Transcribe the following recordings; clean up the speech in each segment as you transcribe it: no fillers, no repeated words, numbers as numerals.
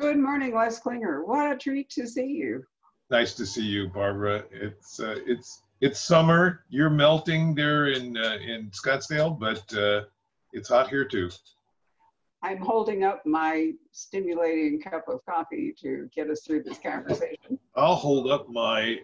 Good morning, Les Klinger. What a treat to see you. Nice to see you, Barbara. It's summer. You're melting there in Scottsdale, but it's hot here too. I'm holding up my stimulating cup of coffee to get us through this conversation. I'll hold up my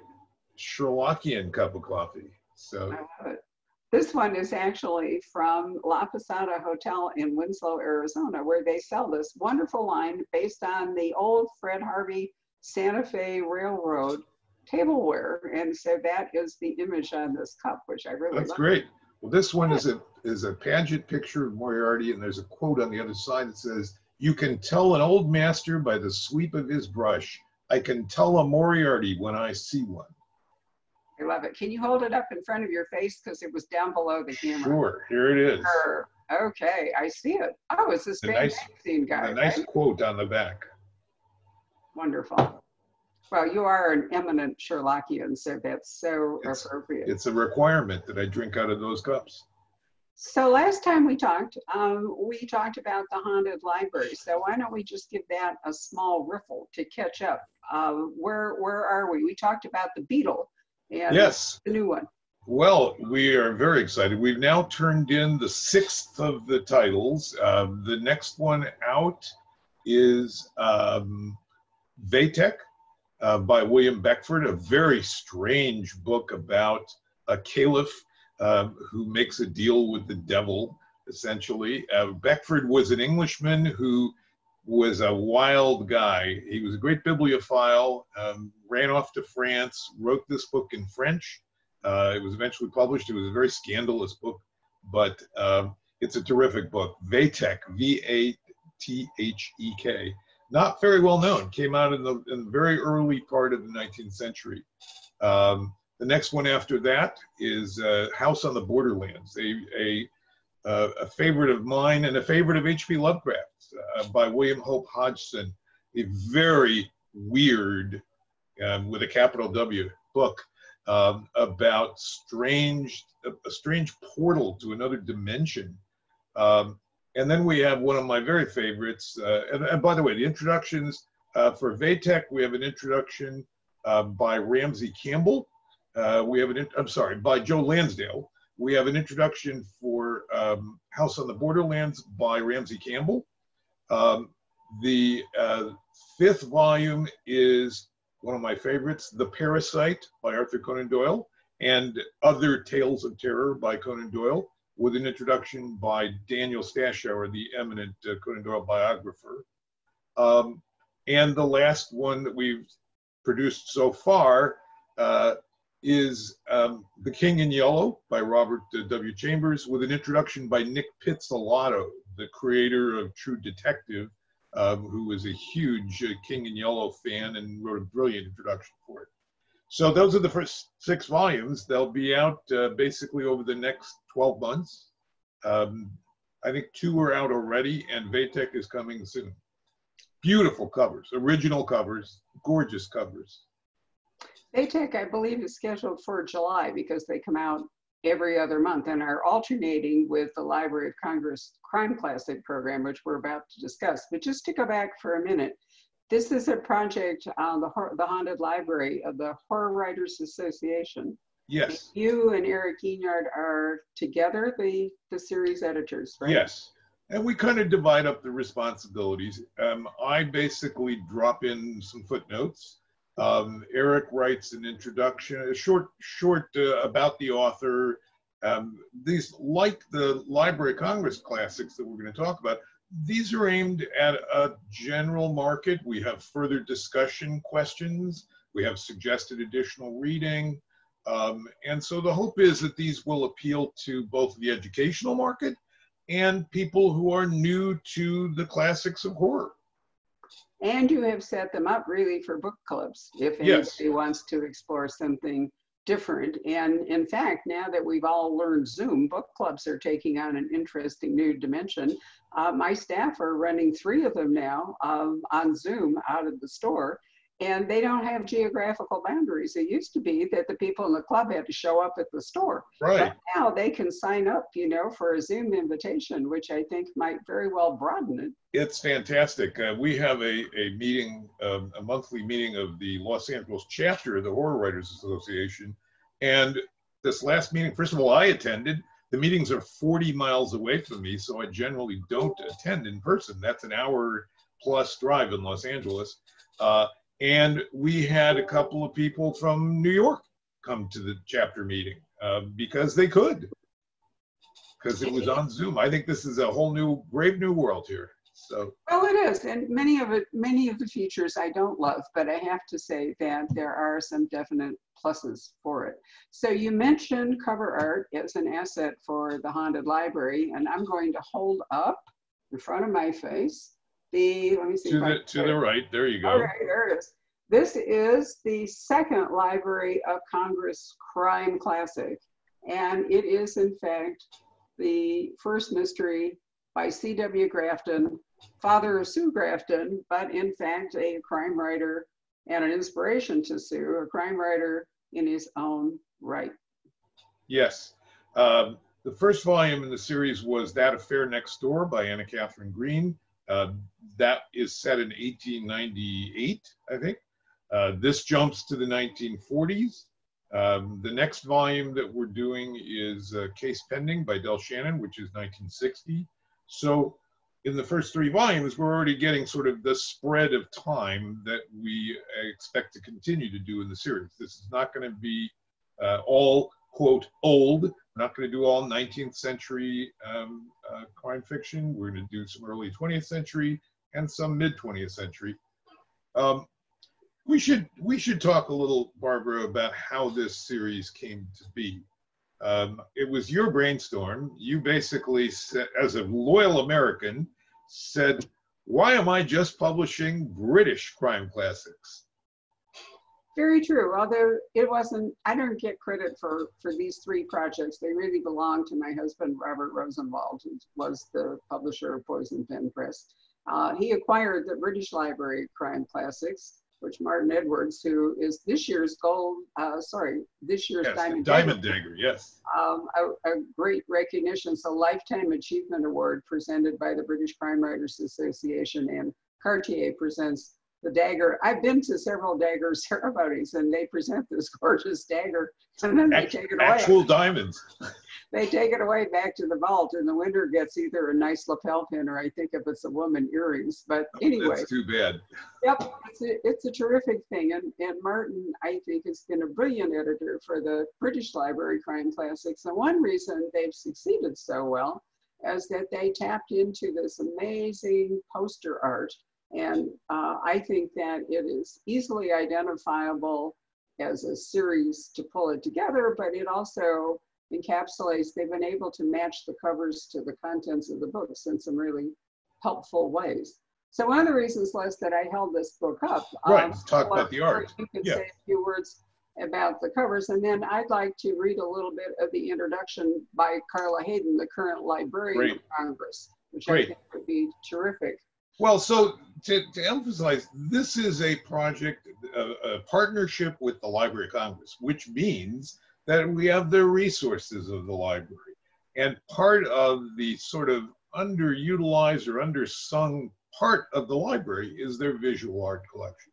Sherlockian cup of coffee. So I love it. This one is actually from La Posada Hotel in Winslow, Arizona, where they sell this wonderful line based on the old Fred Harvey Santa Fe Railroad tableware. And so that is the image on this cup, which I really love. That's great. Well, this one is a pageant picture of Moriarty, and there's a quote on the other side that says, "You can tell an old master by the sweep of his brush. I can tell a Moriarty when I see one." I love it. Can you hold it up in front of your face? Because it was down below the camera. Sure, here it is. Sure. Okay, I see it. Oh, it's this magazine guy. A nice quote on the back. Wonderful. Well, you are an eminent Sherlockian, so that's so appropriate. It's a requirement that I drink out of those cups. So last time we talked about the haunted library. So why don't we just give that a small riffle to catch up? Where are we? We talked about the Beetle. And yes, the new one. Well, we are very excited. We've now turned in the 6th of the titles. The next one out is Vatek by William Beckford, a very strange book about a caliph who makes a deal with the devil, essentially. Beckford was an Englishman who was a wild guy. He was a great bibliophile, ran off to France, wrote this book in French. It was eventually published. It was a very scandalous book, but it's a terrific book. Vatek, V-A-T-H-E-K. Not very well known. Came out in the very early part of the 19th century. The next one after that is House on the Borderlands, a favorite of mine and a favorite of H.P. Lovecraft's by William Hope Hodgson. A very weird, with a capital W, book about a strange portal to another dimension. And then we have one of my very favorites. And by the way, the introductions for Vatek, we have an introduction by Ramsey Campbell. We have by Joe Lansdale. We have an introduction for House on the Borderlands by Ramsey Campbell. The 5th volume is one of my favorites, The Parasite by Arthur Conan Doyle, and Other Tales of Terror by Conan Doyle, with an introduction by Daniel Stashower, the eminent Conan Doyle biographer. And the last one that we've produced so far is The King in Yellow by Robert W. Chambers, with an introduction by Nick Pizzolatto, the creator of True Detective, who was a huge King in Yellow fan and wrote a brilliant introduction for it. So those are the first 6 volumes. They'll be out basically over the next 12 months. I think 2 are out already, and Vatek is coming soon. Beautiful covers, original covers, gorgeous covers. Vatek, I believe, is scheduled for July because they come out every other month and are alternating with the Library of Congress Crime Classic program, which we're about to discuss. But just to go back for a minute, this is a project on the Haunted Library of the Horror Writers Association. Yes. And you and Eric Guignard are together the series editors, right? Yes. And we kind of divide up the responsibilities. I basically drop in some footnotes. Eric writes an introduction, a short about the author. These, like the Library of Congress classics that we're going to talk about, these are aimed at a general market. We have further discussion questions. We have suggested additional reading. And so the hope is that these will appeal to both the educational market and people who are new to the classics of horror. And you have set them up really for book clubs if anybody wants to explore something different. And in fact, now that we've all learned Zoom, book clubs are taking on an interesting new dimension. My staff are running 3 of them now on Zoom out of the store. And they don't have geographical boundaries. It used to be that the people in the club had to show up at the store. Right. But now they can sign up, you know, for a Zoom invitation, which I think might very well broaden it. It's fantastic. We have a meeting, a monthly meeting of the Los Angeles chapter of the Horror Writers Association. And this last meeting, first of all, I attended. The meetings are 40 miles away from me, so I generally don't attend in person. That's an hour plus drive in Los Angeles. And we had a couple of people from New York come to the chapter meeting because they could, because it was on Zoom. I think this is a whole new, brave new world here. So. Well, it is, and many of the features I don't love, but I have to say that there are some definite pluses for it. So you mentioned cover art as an asset for the Haunted Library, and I'm going to hold up in front of my face let me see. To the right, there you go. All right, there it is. This is the second Library of Congress crime classic, and it is in fact the first mystery by C.W. Grafton, father of Sue Grafton, but in fact a crime writer and an inspiration to Sue, a crime writer in his own right. Yes. The first volume in the series was That Affair Next Door by Anna Catherine Green. That is set in 1898, I think. This jumps to the 1940s. The next volume that we're doing is Case Pending by Del Shannon, which is 1960. So in the first three volumes, we're already getting sort of the spread of time that we expect to continue to do in the series. This is not going to be all, quote, old. We're not going to do all 19th century crime fiction. We're going to do some early 20th century and some mid 20th century. We should talk a little, Barbara, about how this series came to be. It was your brainstorm. You basically said, as a loyal American, said, why am I just publishing British crime classics? Very true, although it wasn't, I don't get credit for these three projects. They really belong to my husband, Robert Rosenwald, who was the publisher of Poison Pen Press. He acquired the British Library of Crime Classics, which Martin Edwards, who is this year's Diamond Dagger, yes. A great recognition. It's a Lifetime Achievement Award presented by the British Crime Writers Association, and Cartier presents the dagger. I've been to several dagger ceremonies, and they present this gorgeous dagger, and then they take it away. Actual diamonds. They take it away back to the vault, and the winner gets either a nice lapel pin, or I think if it's a woman, earrings. But anyway. That's too bad. Yep, it's a terrific thing. And Martin, I think, has been a brilliant editor for the British Library Crime Classics. And one reason they've succeeded so well is that they tapped into this amazing poster art. And I think that it is easily identifiable as a series to pull it together, but it also encapsulates, they've been able to match the covers to the contents of the books in some really helpful ways. So one of the reasons, Les, that I held this book up. Right, talk about the art. You could say a few words about the covers, and then I'd like to read a little bit of the introduction by Carla Hayden, the current Librarian of Congress, which I think would be terrific. Well, so to emphasize, this is a project, a partnership with the Library of Congress, which means that we have the resources of the library. And part of the sort of underutilized or undersung part of the library is their visual art collection.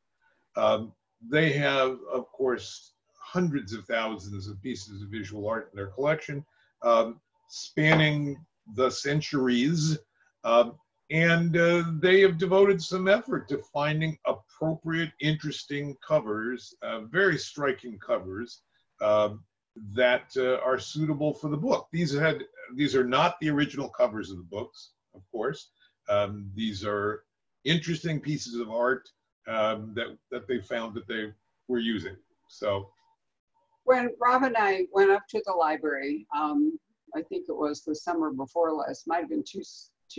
They have, of course, hundreds of thousands of pieces of visual art in their collection, spanning the centuries. And they have devoted some effort to finding appropriate, interesting covers, very striking covers that are suitable for the book. These are not the original covers of the books, of course. These are interesting pieces of art that they found that they were using. So, when Rob and I went up to the library, I think it was the summer before last, might have been two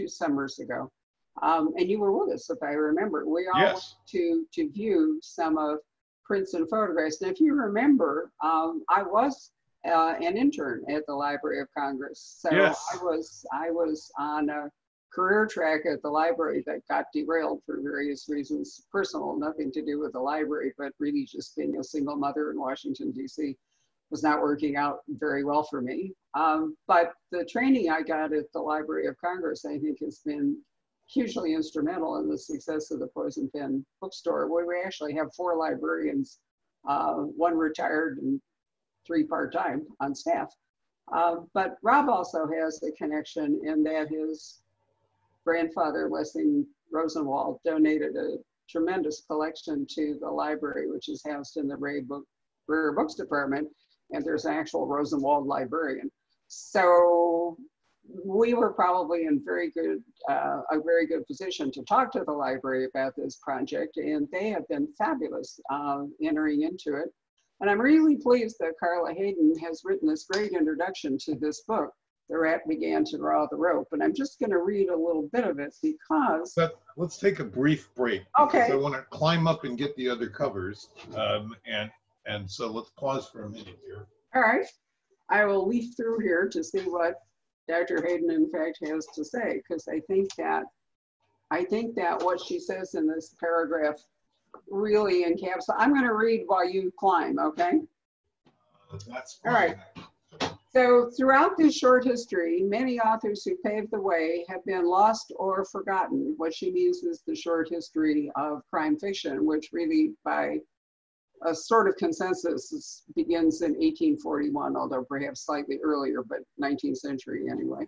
summers ago, and you were with us, if I remember. We all went to view some of prints and photographs. And if you remember, I was an intern at the Library of Congress, so I was on a career track at the library that got derailed for various reasons, personal, nothing to do with the library, but really just being a single mother in Washington, D.C. was not working out very well for me. But the training I got at the Library of Congress, I think, has been hugely instrumental in the success of the Poison Pen bookstore, where we actually have 4 librarians, 1 retired and 3 part-time on staff. But Rob also has a connection in that his grandfather, Lessing Rosenwald, donated a tremendous collection to the library, which is housed in the Rare Books Department, and there's an actual Rosenwald librarian. So we were probably in a very good position to talk to the library about this project, and they have been fabulous entering into it. And I'm really pleased that Carla Hayden has written this great introduction to this book, The Rat Began to Draw the Rope. And I'm just going to read a little bit of it because... Let's take a brief break. Okay. I want to climb up and get the other covers. And so let's pause for a minute here. All right. I will leaf through here to see what Dr. Hayden, in fact, has to say, because I think that what she says in this paragraph really encapsulates. I'm going to read while you climb, okay? That's all right. So throughout this short history, many authors who paved the way have been lost or forgotten. What she means is the short history of crime fiction, which really, by a sort of consensus, begins in 1841, although perhaps slightly earlier, but 19th century anyway.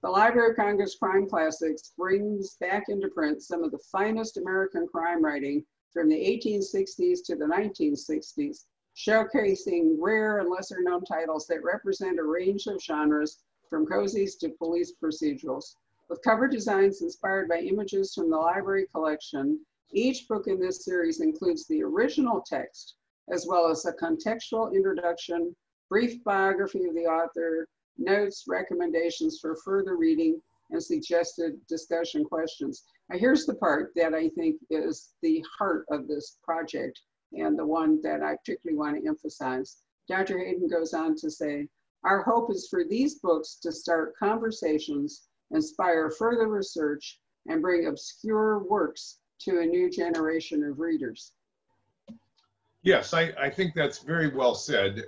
The Library of Congress Crime Classics brings back into print some of the finest American crime writing from the 1860s to the 1960s, showcasing rare and lesser known titles that represent a range of genres from cozies to police procedurals. With cover designs inspired by images from the library collection, each book in this series includes the original text, as well as a contextual introduction, brief biography of the author, notes, recommendations for further reading, and suggested discussion questions. Now here's the part that I think is the heart of this project, and the one that I particularly want to emphasize. Dr. Hayden goes on to say, our hope is for these books to start conversations, inspire further research, and bring obscure works to a new generation of readers. Yes, I think that's very well said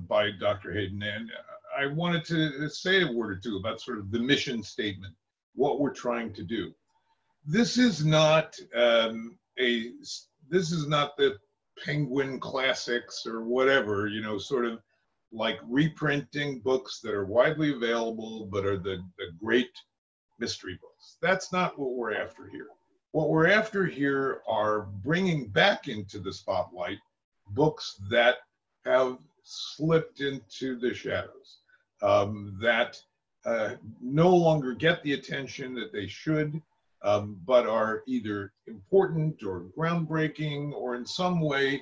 by Dr. Hayden. And I wanted to say a word or two about sort of the mission statement, what we're trying to do. This is not this is not the Penguin Classics or whatever, you know, sort of like reprinting books that are widely available but are the great mystery books. That's not what we're after here. What we're after here are bringing back into the spotlight books that have slipped into the shadows, that no longer get the attention that they should, but are either important or groundbreaking or in some way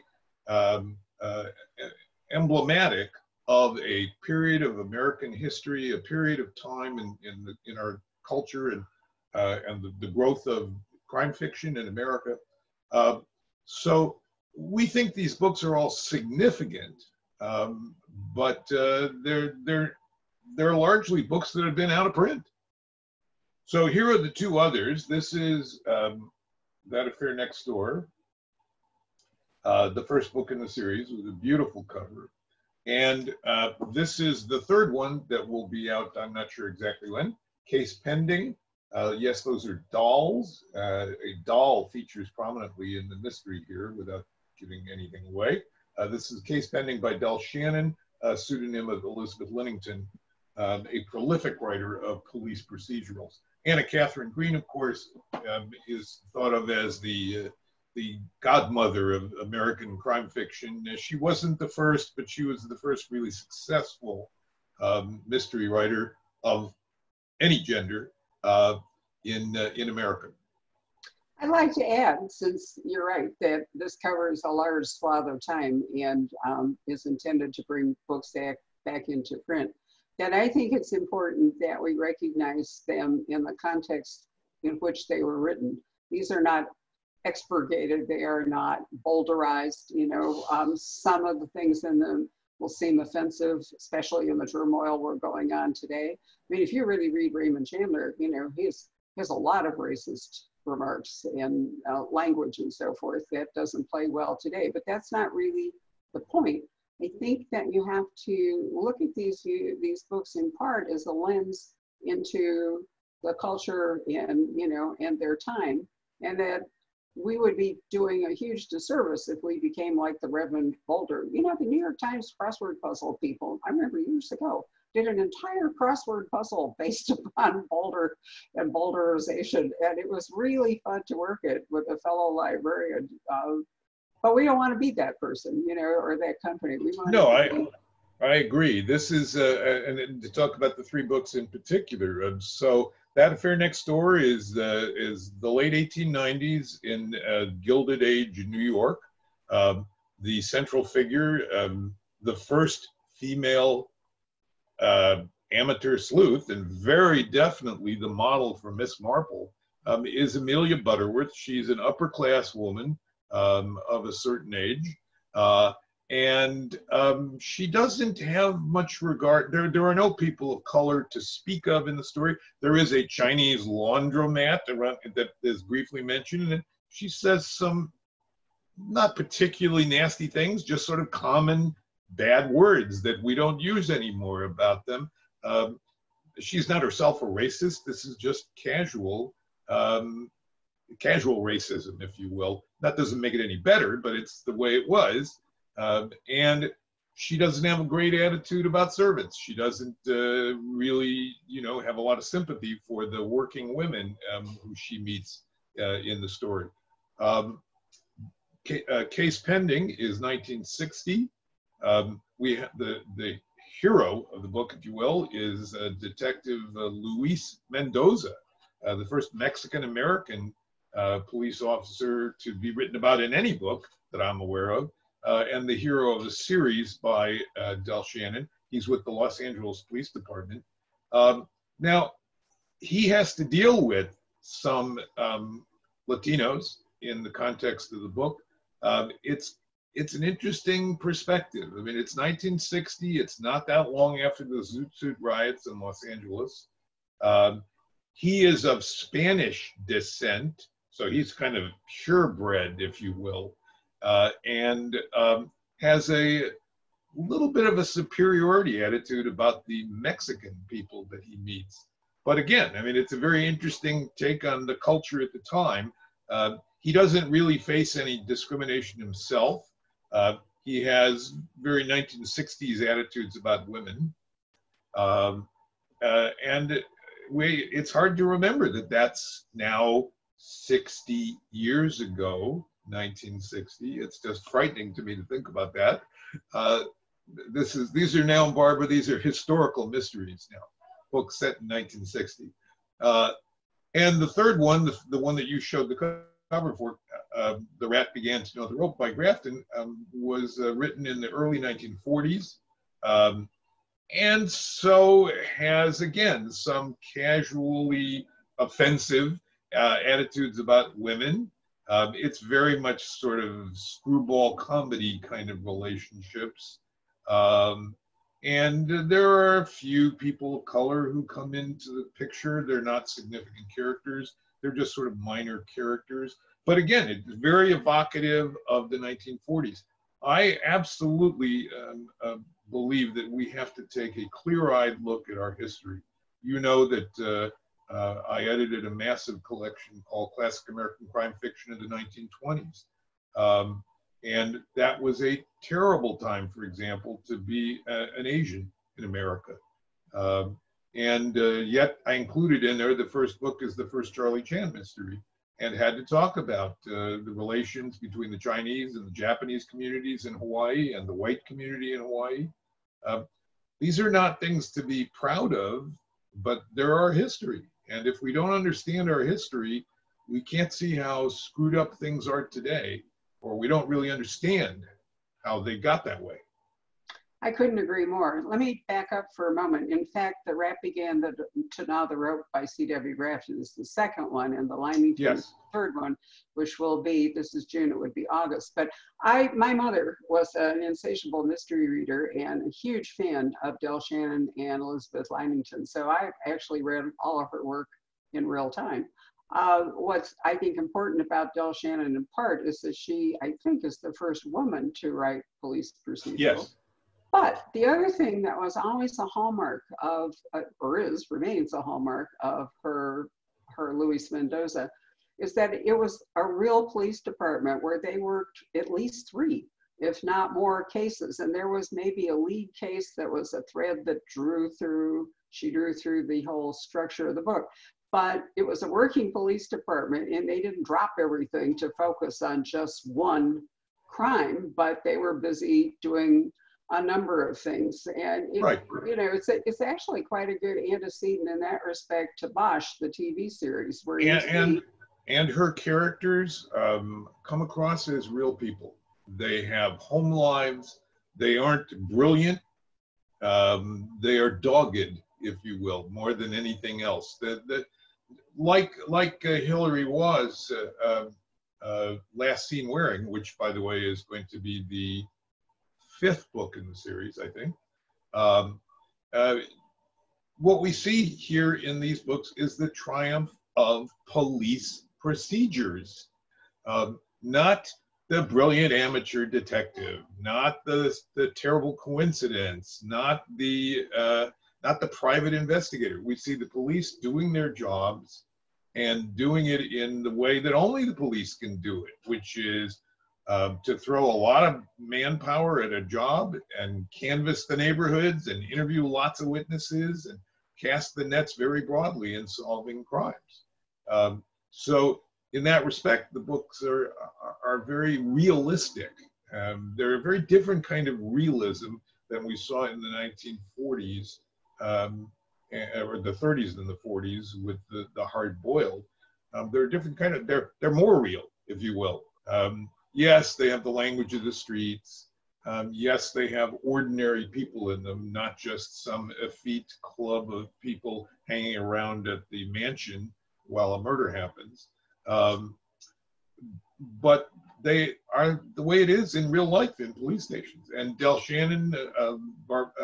emblematic of a period of American history, a period of time in our culture and the growth of crime fiction in America. So we think these books are all significant, but they're largely books that have been out of print. So here are the 2 others. This is That Affair Next Door, the first book in the series with a beautiful cover. And this is the 3rd one that will be out, I'm not sure exactly when, Case Pending. Yes, those are dolls. A doll features prominently in the mystery here without giving anything away. This is Case Pending by Del Shannon, a pseudonym of Elizabeth Linnington, a prolific writer of police procedurals. Anna Catherine Green, of course, is thought of as the godmother of American crime fiction. She wasn't the first, but she was the first really successful mystery writer of any gender in America. I'd like to add, since you're right, that this covers a large swath of time and is intended to bring books back into print, that I think it's important that we recognize them in the context in which they were written. These are not expurgated, they are not boulderized, you know. Some of the things in them will seem offensive, especially in the turmoil we're going on today. I mean, if you really read Raymond Chandler, you know, he's has a lot of racist remarks and language and so forth that doesn't play well today, but that's not really the point. I think that you have to look at these books in part as a lens into the culture and, you know, and their time, and that we would be doing a huge disservice if we became like the Reverend Boulder. You know, the New York Times crossword puzzle people, I remember years ago, did an entire crossword puzzle based upon Boulder and Boulderization, and it was really fun to work it with a fellow librarian. But we don't want to be that person, you know, or that company. We want No, to I agree. This is, and to talk about the 3 books in particular. So That Affair Next Door is the late 1890s in Gilded Age in New York. The central figure, the first female amateur sleuth, and very definitely the model for Miss Marple, is Amelia Butterworth. She's an upper class woman of a certain age. And she doesn't have much regard. There are no people of color to speak of in the story. There is a Chinese laundromat around that is briefly mentioned, and she says some not particularly nasty things, just sort of common bad words that we don't use anymore about them. She's not herself a racist. This is just casual racism, if you will. That doesn't make it any better, but it's the way it was. And she doesn't have a great attitude about servants. She doesn't really, you know, have a lot of sympathy for the working women who she meets in the story. Case Pending is 1960. We have the hero of the book, if you will, is Detective Luis Mendoza, the first Mexican-American police officer to be written about in any book that I'm aware of. And the hero of the series by Del Shannon. He's with the Los Angeles Police Department. Now, he has to deal with some Latinos in the context of the book. It's an interesting perspective. I mean, it's 1960. It's not that long after the Zoot Suit riots in Los Angeles. He is of Spanish descent, so he's kind of purebred, if you will. And has a little bit of a superiority attitude about the Mexican people that he meets. But again, I mean, it's a very interesting take on the culture at the time. He doesn't really face any discrimination himself. He has very 1960s attitudes about women. And it's hard to remember that that's now 60 years ago. 1960. It's just frightening to me to think about that. These are now, Barbara, these are historical mysteries now, books set in 1960. And the third one, the one that you showed the cover for, The Rat Began to Know the Rope by Grafton, was written in the early 1940s. And so has, again, some casually offensive attitudes about women. It's very much sort of screwball comedy kind of relationships. And there are a few people of color who come into the picture. They're not significant characters. They're just sort of minor characters. But again, it's very evocative of the 1940s. I absolutely believe that we have to take a clear-eyed look at our history. You know that I edited a massive collection called Classic American Crime Fiction of the 1920s. And that was a terrible time, for example, to be an Asian in America. And yet I included in there, the first book is the first Charlie Chan mystery, and had to talk about the relations between the Chinese and the Japanese communities in Hawaii and the white community in Hawaii. These are not things to be proud of, but they're our history. And if we don't understand our history, we can't see how screwed up things are today, or we don't really understand how they got that way. I couldn't agree more. Let me back up for a moment. In fact, The Rat Began to Gnaw the Rope by C.W. Grafton is the second one, and The Limington Yes. is the third one, which will be, this is June, it would be August. But my mother was an insatiable mystery reader and a huge fan of Del Shannon and Elizabeth Limington. So I actually read all of her work in real time. What's I think important about Del Shannon in part is that she, I think, is the first woman to write police procedural. Yes. But the other thing that was always a hallmark of, remains a hallmark of her Luis Mendoza, is that it was a real police department where they worked at least 3, if not more cases. And there was maybe a lead case that was a thread that she drew through the whole structure of the book. But it was a working police department, and they didn't drop everything to focus on just one crime, but they were busy doing a number of things. And it's actually quite a good antecedent in that respect to Bosch, the TV series, where and her characters come across as real people. They have home lives. They aren't brilliant. They are dogged, if you will, more than anything else. Like Hillary was Last Seen Wearing, which, by the way, is going to be the 5th book in the series, I think. What we see here in these books is the triumph of police procedures, not the brilliant amateur detective, not the terrible coincidence, not the private investigator. We see the police doing their jobs and doing it in the way that only the police can do it, which is to throw a lot of manpower at a job and canvass the neighborhoods and interview lots of witnesses and cast the nets very broadly in solving crimes. So in that respect, the books are very realistic. They're a very different kind of realism than we saw in the 1940s, or the 30s and the 40s with the hard-boiled. They're a different kind of, they're more real, if you will. Yes, they have the language of the streets. Yes, they have ordinary people in them, not just some effete club of people hanging around at the mansion while a murder happens. But they are the way it is in real life in police stations. And Del Shannon,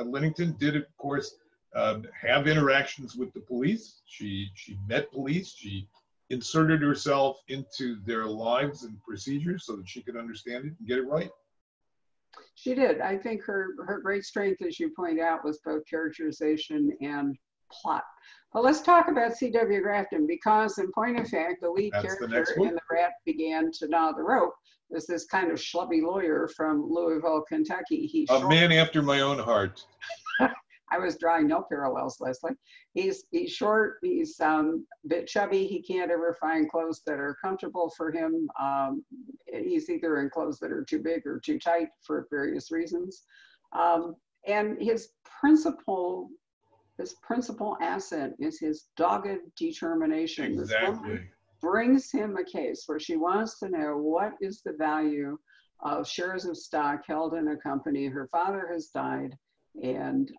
Lennington did, of course, have interactions with the police. She met police. She inserted herself into their lives and procedures so that she could understand it and get it right. She did. I think her great strength, as you point out, was both characterization and plot. But let's talk about C.W. Grafton, because in point of fact, the lead character in The Rat Began to Gnaw the Rope is this kind of schlubby lawyer from Louisville, Kentucky. A man after my own heart. I was drawing no parallels, Leslie. He's short, he's a bit chubby, he can't ever find clothes that are comfortable for him. He's either in clothes that are too big or too tight for various reasons. And his principal asset is his dogged determination. Exactly. This woman brings him a case where she wants to know what is the value of shares of stock held in a company. Her father has died, and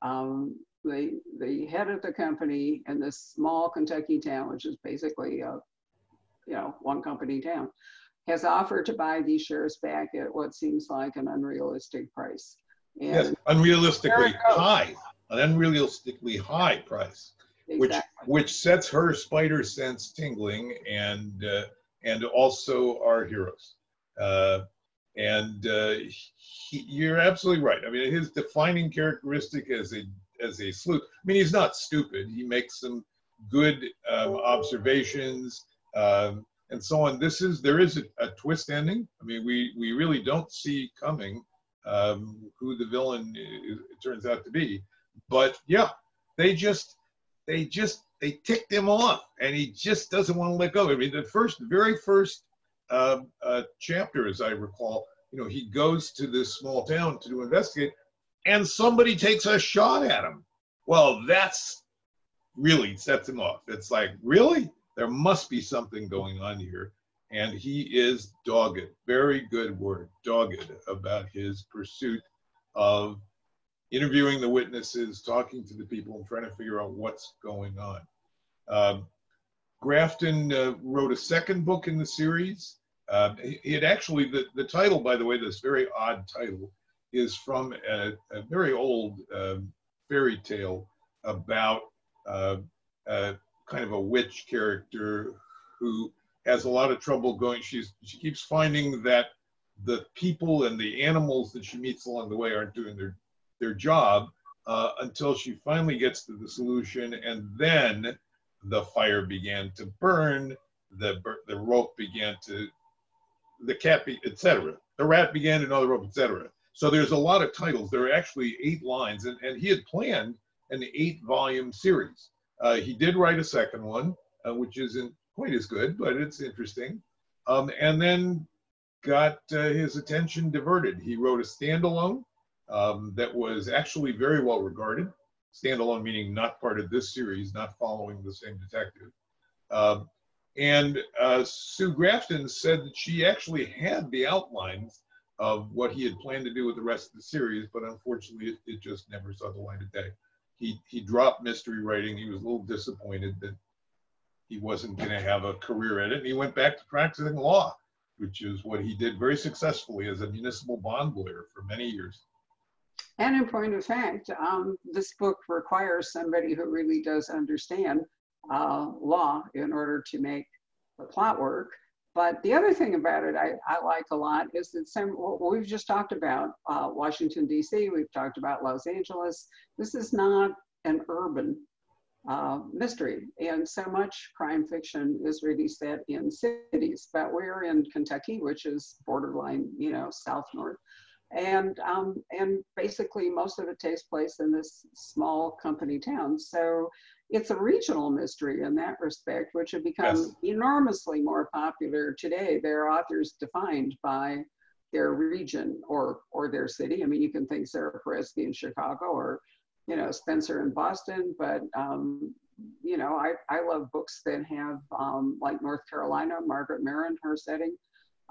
the head of the company in this small Kentucky town, which is basically a one company town, has offered to buy these shares back at what seems like an unrealistic price. And yes, unrealistically high, an unrealistically high price, exactly. which sets her spider sense tingling, and also our heroes. You're absolutely right. I mean, his defining characteristic as a sleuth. I mean, he's not stupid. He makes some good observations and so on. There is a twist ending. I mean, we really don't see coming who the villain turns out to be. But yeah, they ticked him off, and he just doesn't want to let go. I mean, the very first chapter, as I recall, he goes to this small town to investigate, and somebody takes a shot at him. Well, that's really sets him off. It's like, really? There must be something going on here. And he is dogged, very good word, dogged about his pursuit of interviewing the witnesses, talking to the people, and trying to figure out what's going on. Grafton wrote a second book in the series. He had actually, the title, by the way, this very odd title, is from a very old fairy tale about kind of a witch character who has a lot of trouble going. She keeps finding that the people and the animals that she meets along the way aren't doing their job until she finally gets to the solution, and then the fire began to burn, the rope began to, the cat, etc. The rat began to know the rope, etc. So there's a lot of titles. There are actually 8 lines, and he had planned an 8-volume series. He did write a second one, which isn't quite as good, but it's interesting. And then got his attention diverted. He wrote a standalone that was actually very well regarded. Standalone meaning not part of this series, not following the same detective. And Sue Grafton said that she actually had the outlines of what he had planned to do with the rest of the series, but unfortunately it just never saw the light of day. He dropped mystery writing. He was a little disappointed that he wasn't going to have a career at it. And he went back to practicing law, which is what he did very successfully as a municipal bond lawyer for many years. And in point of fact, this book requires somebody who really does understand law in order to make the plot work. But the other thing about it I like a lot is that we've just talked about Washington, D.C., we've talked about Los Angeles. This is not an urban mystery, and so much crime fiction is really set in cities, but we're in Kentucky, which is borderline, south north, and basically most of it takes place in this small company town. So it's a regional mystery in that respect, which have become enormously more popular today. There are authors defined by their region or their city. I mean, you can think Sarah Peresky in Chicago, or Spencer in Boston, but I love books that have like North Carolina, Margaret Maron, her setting.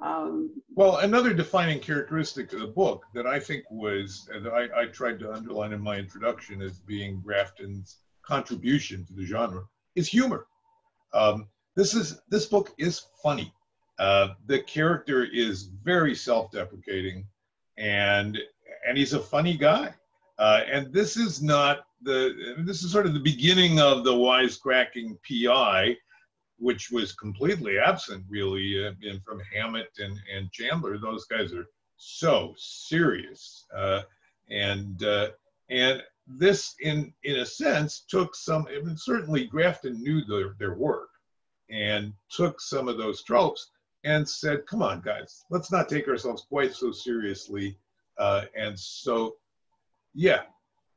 Well, another defining characteristic of the book that I think was, and I tried to underline in my introduction as being Grafton's contribution to the genre, is humor. This book is funny. The character is very self-deprecating, and he's a funny guy. And this is sort of the beginning of the wisecracking PI, which was completely absent, really, from Hammett and Chandler. Those guys are so serious, and this, in a sense, took some. I mean, certainly, Grafton knew their work, and took some of those tropes and said, "Come on, guys, let's not take ourselves quite so seriously." And so, yeah.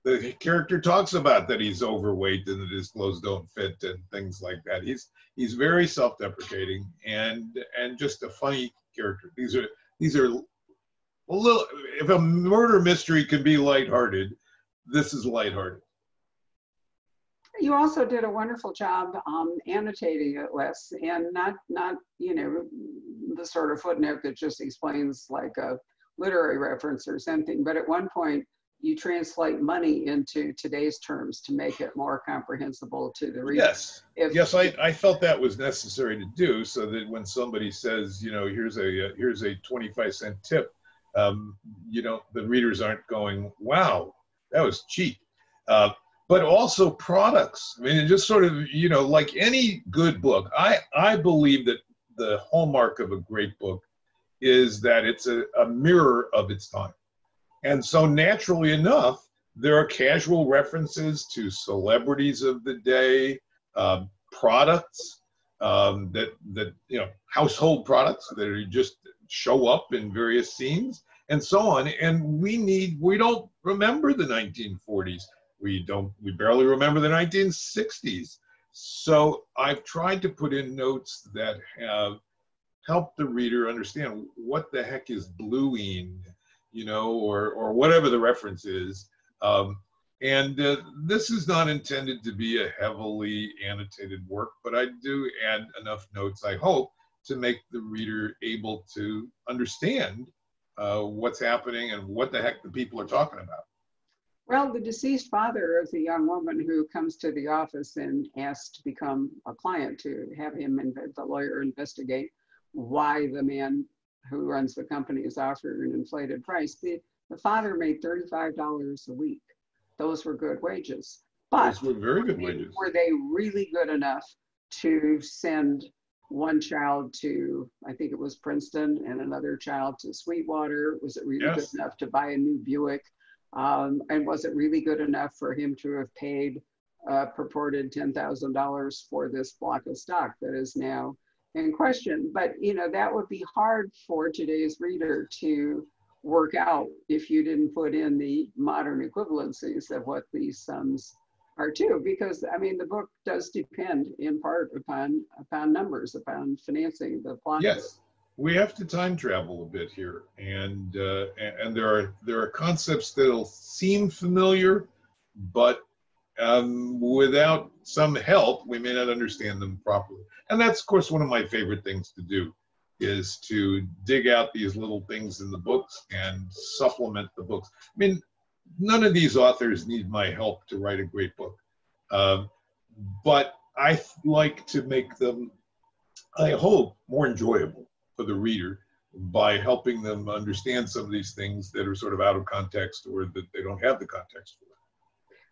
The character talks about that he's overweight and that his clothes don't fit and things like that. He's very self-deprecating and just a funny character. These are a little. If a murder mystery can be lighthearted, this is lighthearted. You also did a wonderful job annotating it, Les, and not the sort of footnote that just explains like a literary reference or something. But at one point, you translate money into today's terms to make it more comprehensible to the reader. Yes, I felt that was necessary to do, so that when somebody says, here's a 25-cent tip, the readers aren't going, wow, that was cheap. But also products. I mean, it just sort of, like any good book, I believe that the hallmark of a great book is that it's a mirror of its time. And so naturally enough, there are casual references to celebrities of the day, products that household products that just show up in various scenes and so on. And we don't remember the 1940s. We barely remember the 1960s. So I've tried to put in notes that have helped the reader understand what the heck is bluing, or whatever the reference is. And this is not intended to be a heavily annotated work, but I do add enough notes, I hope, to make the reader able to understand what's happening and what the heck the people are talking about. Well, the deceased father of the young woman who comes to the office and asks to become a client, to have him and the lawyer investigate why the man who runs the company is offering an inflated price. The father made $35 a week. Those were good wages. But Those were very good wages. were they really good enough to send one child to, I think it was Princeton, and another child to Sweetwater? Was it really good Yes. enough to buy a new Buick? And was it really good enough for him to have paid purported $10,000 for this block of stock that is now in question? But you know, that would be hard for today's reader to work out if you didn't put in the modern equivalencies of what these sums are too, because I mean, the book does depend in part upon numbers, upon financing the plot. Yes, we have to time travel a bit here, and there are concepts that'll seem familiar, but without some help, we may not understand them properly. And that's, of course, one of my favorite things to do, is to dig out these little things in the books and supplement the books. I mean, none of these authors need my help to write a great book. But I like to make them, I hope, more enjoyable for the reader by helping them understand some of these things that are sort of out of context or that they don't have the context for.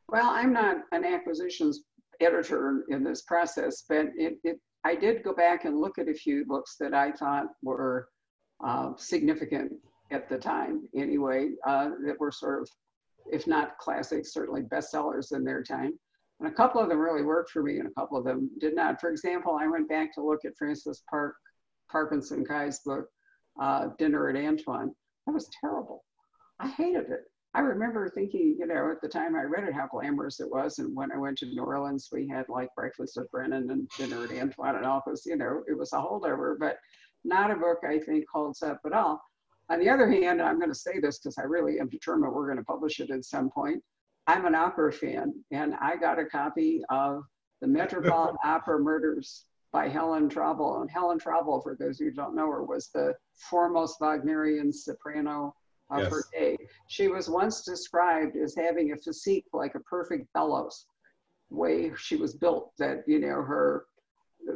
Well, I'm not an acquisitions editor in this process, but I did go back and look at a few books that I thought were significant at the time anyway, that were sort of, if not classics, certainly bestsellers in their time. And a couple of them really worked for me and a couple of them did not. For example, I went back to look at Francis Parkinson Kai's book, Dinner at Antoine. That was terrible. I hated it. I remember thinking, you know, at the time I read it, how glamorous it was. And when I went to New Orleans, we had like breakfast at Brennan and dinner at Antoine and all, because, you know, it was a holdover, but not a book I think holds up at all. On the other hand, I'm going to say this because I really am determined we're going to publish it at some point. I'm an opera fan, and I got a copy of the Metropolitan Opera Murders by Helen Traubel. And Helen Traubel, for those of you who don't know her, was the foremost Wagnerian soprano of her day. She was once described as having a physique like a perfect bellows, way she was built, that, you know,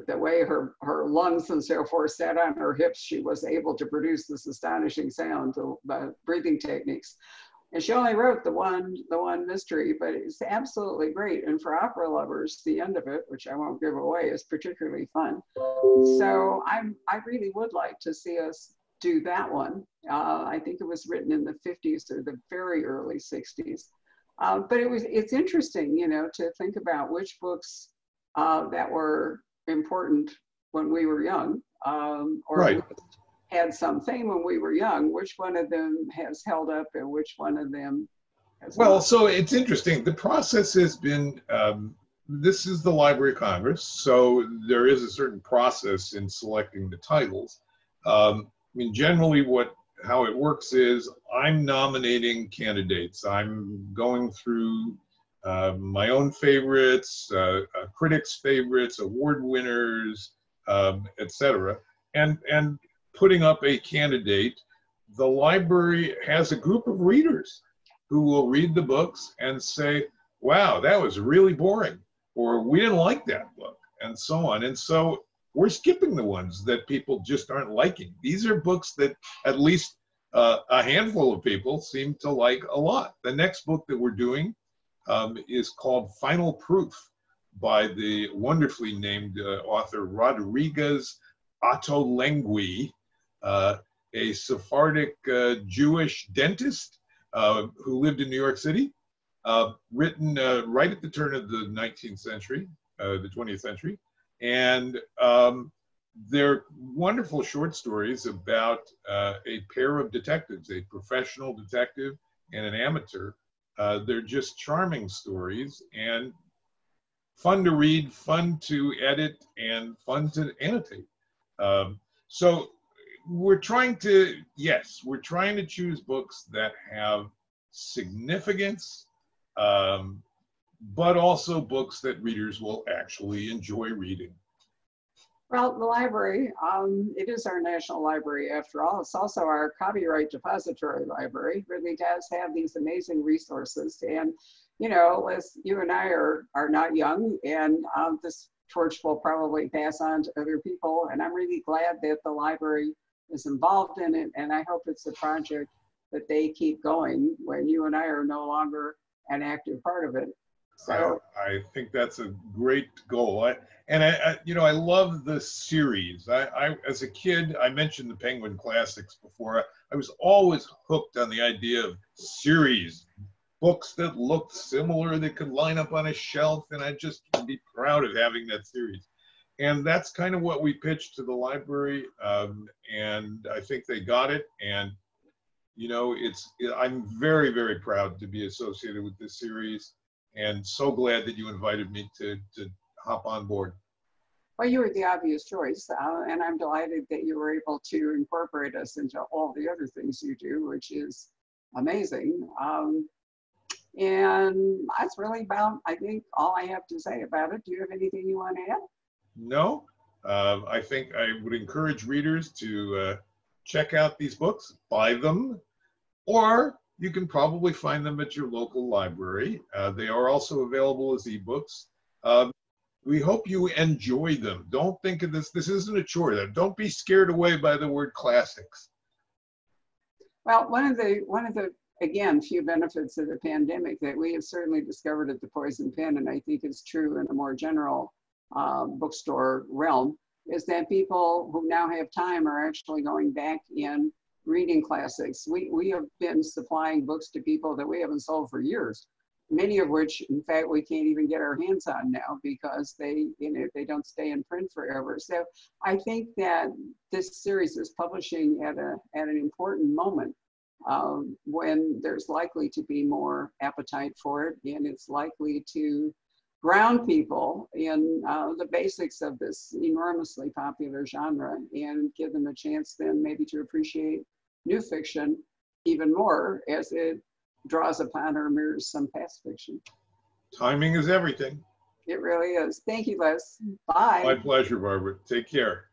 the way her lungs and so forth sat on her hips, she was able to produce this astonishing sound, the breathing techniques. And she only wrote the one mystery, but it's absolutely great. And for opera lovers, the end of it, which I won't give away, is particularly fun. So I really would like to see us do that one. I think it was written in the 50s or the very early 60s. But it's interesting, you know, to think about which books that were important when we were young, or right, had some fame when we were young, which one of them has held up and which one of them has not. So it's interesting. The process has been, this is the Library of Congress, so there is a certain process in selecting the titles. I mean, generally how it works is I'm nominating candidates. I'm going through my own favorites, critics' favorites, award winners, etc., and putting up a candidate. The library has a group of readers who will read the books and say, wow, that was really boring, or we didn't like that book, and so on. And so we're skipping the ones that people just aren't liking. These are books that at least a handful of people seem to like a lot. The next book that we're doing is called Final Proof by the wonderfully named author Rodriguez Ottolenghi, a Sephardic Jewish dentist who lived in New York City, written right at the turn of the 19th century, the 20th century. And they're wonderful short stories about a pair of detectives, a professional detective and an amateur. They're just charming stories and fun to read, fun to edit, and fun to annotate. So we're trying to choose books that have significance, but also books that readers will actually enjoy reading. Well, the library, it is our national library after all. It's also our copyright depository library. It really does have these amazing resources. And, you know, as you and I are not young, and this torch will probably pass on to other people. And I'm really glad that the library is involved in it. And I hope it's a project that they keep going when you and I are no longer an active part of it. So I think that's a great goal. I love the series. As a kid, I mentioned the Penguin Classics before. I was always hooked on the idea of series, books that looked similar, that could line up on a shelf, and I'd just be proud of having that series. And that's kind of what we pitched to the library, and I think they got it. And I'm very, very proud to be associated with this series, and so glad that you invited me to hop on board. well, you were the obvious choice, and I'm delighted that you were able to incorporate us into all the other things you do, which is amazing. And that's really about, I think, all I have to say about it. Do you have anything you want to add? No, I think I would encourage readers to check out these books, buy them, or you can probably find them at your local library. They are also available as ebooks. We hope you enjoy them. Don't think of this isn't a chore. Don't be scared away by the word classics. Well, one of the again, few benefits of the pandemic that we have certainly discovered at the Poison Pen, and I think is true in a more general bookstore realm, is that people who now have time are actually going back in reading classics. We have been supplying books to people that we haven't sold for years, many of which, in fact, we can't even get our hands on now because they don't stay in print forever. So I think that this series is publishing at an important moment when there's likely to be more appetite for it, and it's likely to ground people in the basics of this enormously popular genre and give them a chance then maybe to appreciate new fiction even more as it draws upon or mirrors some past fiction. Timing is everything. It really is. Thank you, Les. Bye. My pleasure, Barbara. Take care.